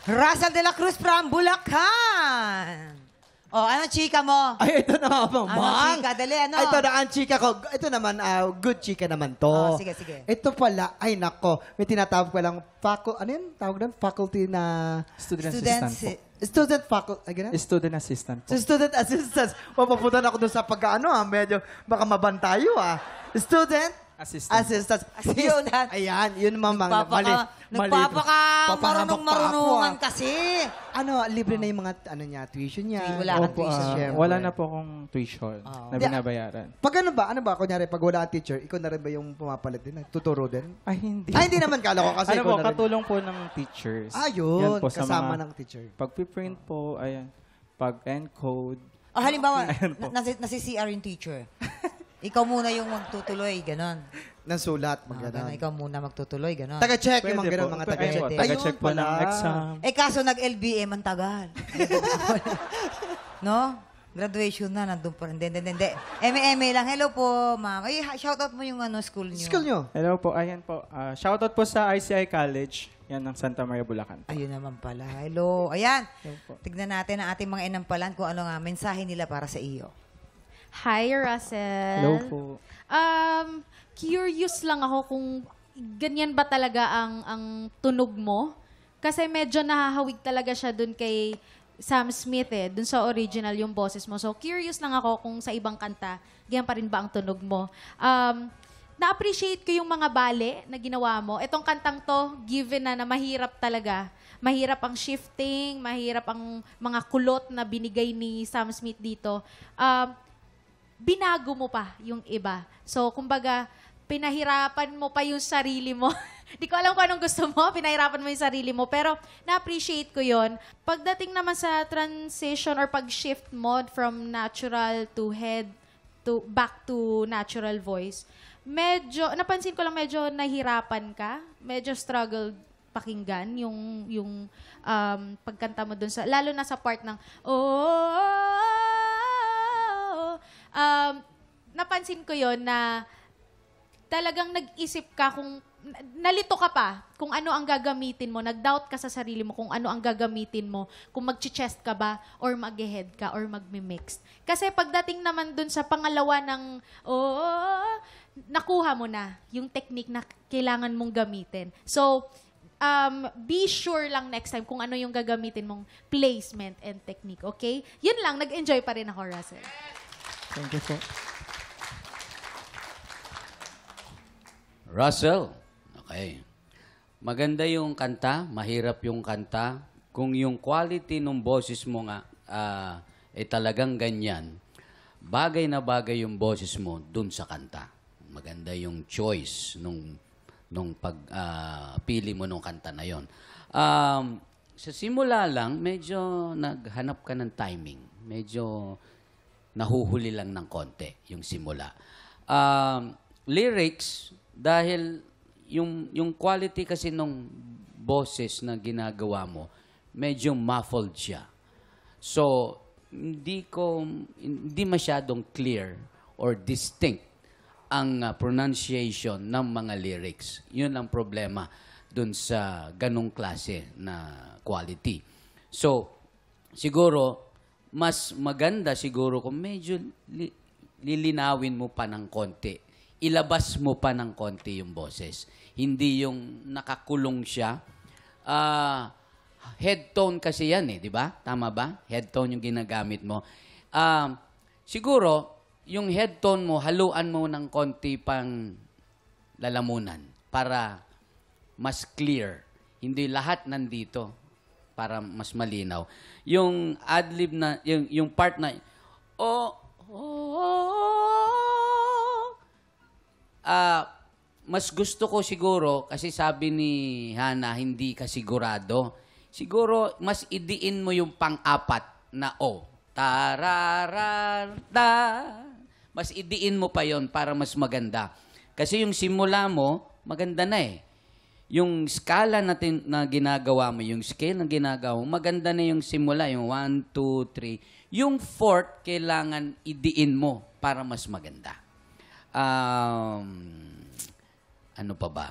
Russell de la Cruz from Bulacan. Oh, ano chika mo? Ay, ito na nga, Mang. Ano chika? Dali, ano? Ito na ang chika ko. Ito naman, good chika naman to. Oh, sige, sige. Ito pala, ay nako, may tinatawag pa lang, ano yun? Tawag doon? Faculty na... Student Student assistant po. Student faculty, ay ganun? Student assistant po. So, student assistants. Mapapunta na ako doon sa pagkaano, medyo baka mabantayo, Student Assistant. assistants. Assistant. Ayan, yun mamang. Nagpapaka-marunong-marunungan kasi. Ano, libre na yung mga, ano niya, tuition niya. Wala kang Opo, tuition. Syempre. wala na po akong tuition na Di- binabayaran. Pag ano ba, kunyari, pag wala ang teacher, ikaw na rin ba yung pumapalit din? Tuturo din? Ay, hindi. Ay, hindi naman, kala ko kasi ano ikaw po, na rin. katulong po ng teachers. Ayun, Yan po, sa kasama mga ng teacher. Pag-print po, ayan, pag-encode. O halimbawa, Ayan po. nasi-CR yung teacher. Ikaw muna yung magtutuloy, ganon. Ng sulat, Ganon, maganda. ikaw muna magtutuloy, ganon. Taga-check yung mga Pwede ganun, po. mga Ayun taga-check. po, din. taga-check po ng pala. exam. Kaso nag-LBM ang tagal. No? Graduation na, nandun pa rin. Hindi. MA lang. Hello po, ma'am. Ay, shoutout mo yung school niyo. Skill nyo. Hello po, ayan po. Shoutout po sa ICI College. Yan ng Santa Maria, Bulacan. Ayun naman pala. Hello. Ayan. Hello po. Tignan natin ang ating mga inampalan kung ano nga mensahe nila para sa iyo. Hi, Russell. Hello po. Curious lang ako kung ganyan ba talaga ang tunog mo. Kasi medyo nahahawig talaga siya dun kay Sam Smith dun sa original yung boses mo. So, curious lang ako kung sa ibang kanta, ganyan pa rin ba ang tunog mo. Na-appreciate ko yung mga bale na ginawa mo. Itong kantang to, given na mahirap talaga. Mahirap ang shifting, mahirap ang mga kulot na binigay ni Sam Smith dito. Binago mo pa yung iba. So, kumbaga, pinahirapan mo pa yung sarili mo. Di ko alam kung anong gusto mo, pinahirapan mo yung sarili mo. Pero, na-appreciate ko yon. Pagdating naman sa transition or pag-shift mo from natural to head, to back to natural voice, medyo, napansin ko lang medyo nahirapan ka, medyo struggled pakinggan yung pagkanta mo dun sa, lalo na sa part ng, napansin ko yon na talagang nag-isip ka kung, nalito ka pa kung ano ang gagamitin mo, nag-doubt ka sa sarili mo kung ano ang gagamitin mo, kung mag-chest ka ba, or mag-head ka, or mag-mix. Kasi pagdating naman dun sa pangalawa ng, nakuha mo na yung technique na kailangan mong gamitin. So, be sure lang next time kung ano yung gagamitin mong placement and technique, okay? Yun lang, nag-enjoy pa rin ako, Russell. Thank you po. Russell, okay. Maganda yung kanta, mahirap yung kanta. Kung yung quality ng boses mo nga talagang ganyan, bagay na bagay yung boses mo dun sa kanta. Maganda yung choice nung pili mo nung kanta na yon. Sa simula lang, medyo naghanap ka ng timing. Medyo nahuhuli lang ng konti yung simula. Lyrics, dahil yung quality kasi nung boses na ginagawa mo, medyo muffled siya. So, hindi masyadong clear or distinct ang pronunciation ng mga lyrics. Yun ang problema dun sa ganong klase na quality. So, siguro, mas maganda siguro kung medyo lilinawin mo pa ng konti. Ilabas mo pa ng konti yung boses. Hindi yung nakakulong siya. Head tone kasi yan di ba? Tama ba? Head tone yung ginagamit mo. Siguro, yung head tone mo, haluan mo ng konti pang lalamunan para mas clear. Hindi lahat nandito para mas malinaw. Yung adlib na, yung part na, mas gusto ko siguro, kasi sabi ni Hana, hindi ka sigurado. Siguro, mas idiin mo yung pang-apat na O. Tarararta. Mas idiin mo pa yon para mas maganda. Kasi yung simula mo, maganda na Yung skala natin na ginagawa mo, yung scale na ginagawa mo, maganda na yung simula, yung 1, 2, 3. Yung fourth, kailangan idiin mo para mas maganda. Ano pa ba?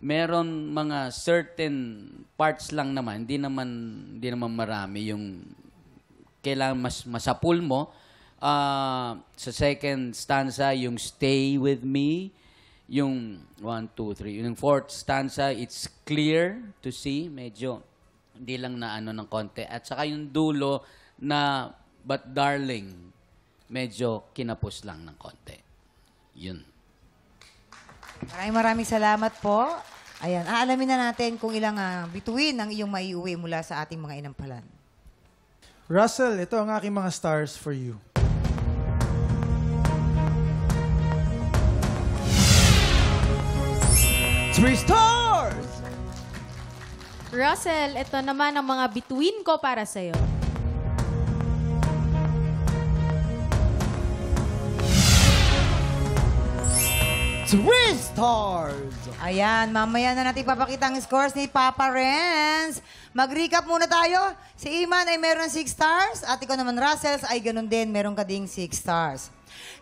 meron mga certain parts lang naman, hindi naman marami yung kailangan masapul mo. Sa second stanza, yung stay with me, yung 1, 2, 3, yung fourth stanza, it's clear to see, medyo hindi lang na ano ng konti. At saka yung dulo na but darling, medyo kinapos lang ng konti. Yun. Maraming salamat po. Ayan, aalamin na natin kung ilang bituin ang iyong maiuwi mula sa ating mga inampalan. Russell, ito ang aking mga stars for you. Three stars! Russell, ito naman ang mga bituin ko para sa'yo. Three stars! Ayan, mamaya na natin ipapakita ang scores ni Papa Renz. Mag-recap muna tayo. Si Iman ay meron 6 stars at ikaw naman, Russell, ay ganun din, meron ka ding 6 stars.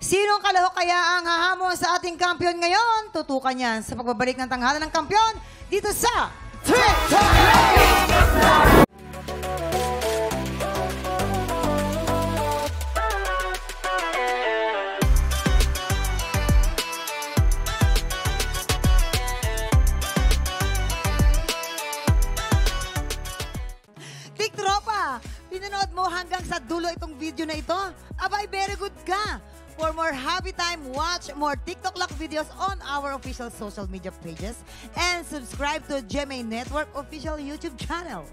Sinong kalahok kaya ang hahamon sa ating kampiyon ngayon? Tutukan yan sa pagbabalik ng tanghalan ng kampiyon dito sa TikTok Live! Tiktropa, pinanood mo hanggang sa dulo itong video na ito? Abay, very good ka! For more happy time, watch more TikTok Lock videos on our official social media pages and subscribe to GMA Network official YouTube channel.